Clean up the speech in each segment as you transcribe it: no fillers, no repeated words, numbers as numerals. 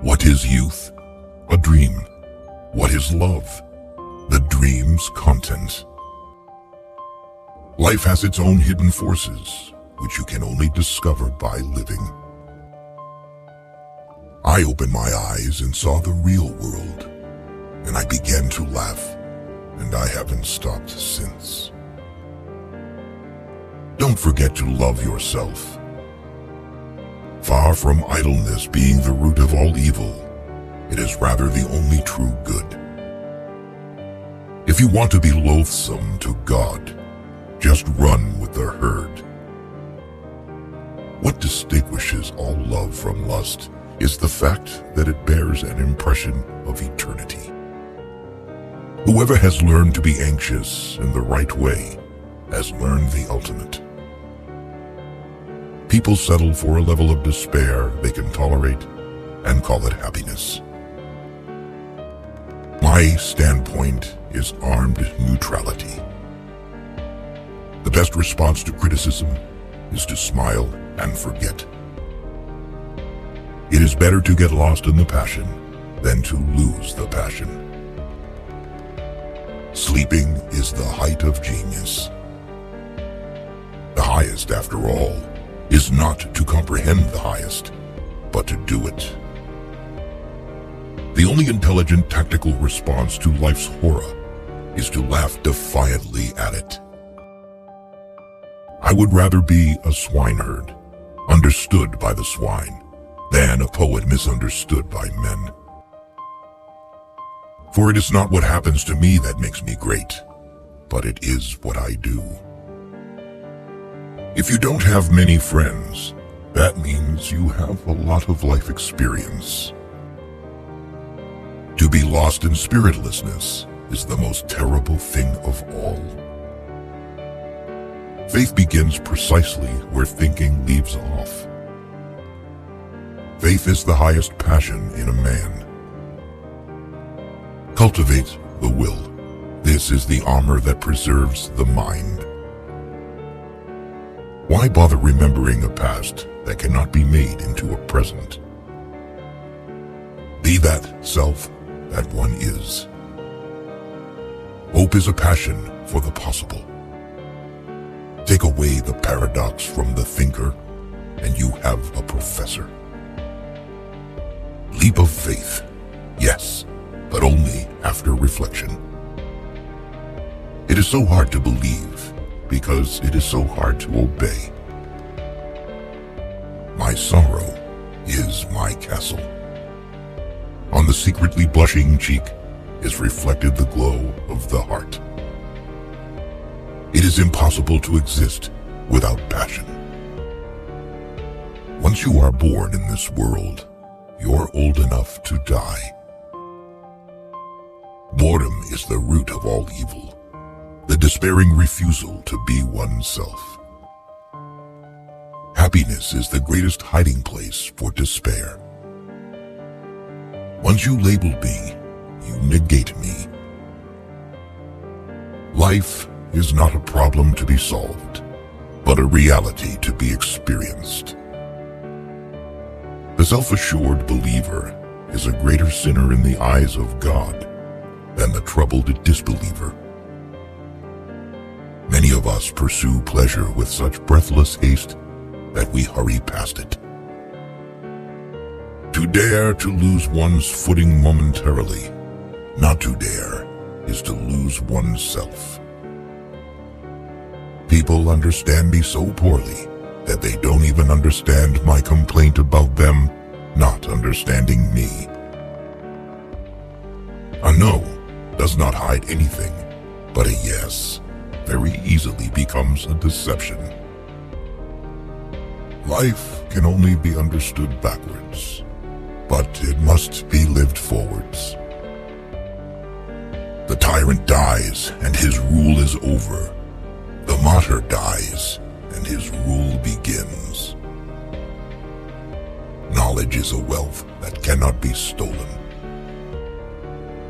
What is youth? A dream. What is love? The dream's content. Life has its own hidden forces, which you can only discover by living. I opened my eyes and saw the real world, and I began to laugh, and I haven't stopped since. Don't forget to love yourself. Far from idleness being the root of all evil, it is rather the only true good. If you want to be loathsome to God, just run with the herd. What distinguishes all love from lust is the fact that it bears an impression of eternity. Whoever has learned to be anxious in the right way has learned the ultimate. People settle for a level of despair they can tolerate and call it happiness. My standpoint is armed neutrality. The best response to criticism is to smile and forget. It is better to get lost in the passion than to lose the passion. Sleeping is the height of genius. The highest, after all, is not to comprehend the highest, but to do it. The only intelligent tactical response to life's horror is to laugh defiantly at it. I would rather be a swineherd, understood by the swine, than a poet misunderstood by men. For it is not what happens to me that makes me great, but it is what I do. If you don't have many friends, that means you have a lot of life experience. To be lost in spiritlessness is the most terrible thing of all. Faith begins precisely where thinking leaves off. Faith is the highest passion in a man. Cultivate the will. This is the armor that preserves the mind. Why bother remembering a past that cannot be made into a present? Be that self that one is. Hope is a passion for the possible. Take away the paradox from the thinker, and you have a professor. Leap of faith, yes, but only after reflection. It is so hard to believe because it is so hard to obey. My sorrow is my castle. On the secretly blushing cheek is reflected the glow of the heart. It is impossible to exist without passion. Once you are born in this world, you're old enough to die. Boredom is the root of all evil, the despairing refusal to be oneself. Happiness is the greatest hiding place for despair. Once you label me, you negate me. Life is not a problem to be solved, but a reality to be experienced. The self-assured believer is a greater sinner in the eyes of God than the troubled disbeliever. Many of us pursue pleasure with such breathless haste that we hurry past it. To dare to lose one's footing momentarily, not to dare, is to lose oneself. People understand me so poorly that they don't even understand my complaint about them not understanding me. A no does not hide anything, but a yes very easily becomes a deception. Life can only be understood backwards, but it must be lived forwards. The tyrant dies and his rule is over. The martyr dies and his rule begins. Knowledge is a wealth that cannot be stolen.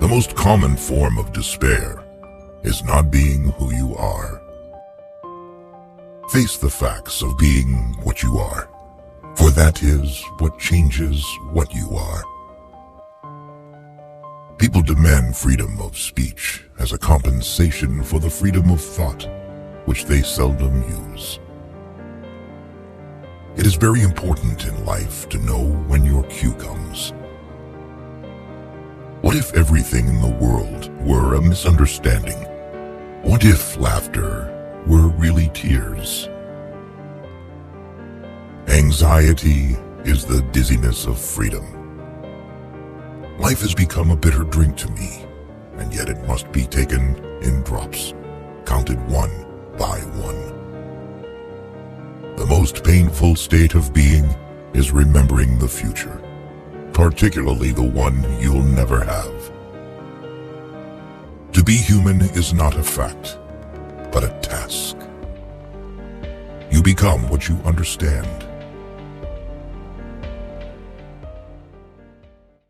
The most common form of despair is not being who you are. Face the facts of being what you are, for that is what changes what you are. People demand freedom of speech as a compensation for the freedom of thought, which they seldom use. It is very important in life to know when your cue comes. What if everything in the world were a misunderstanding? What if laughter were really tears? Anxiety is the dizziness of freedom. Life has become a bitter drink to me, and yet it must be taken in drops, counted one by one. The most painful state of being is remembering the future, particularly the one you'll never have. To be human is not a fact, but a task. You become what you understand.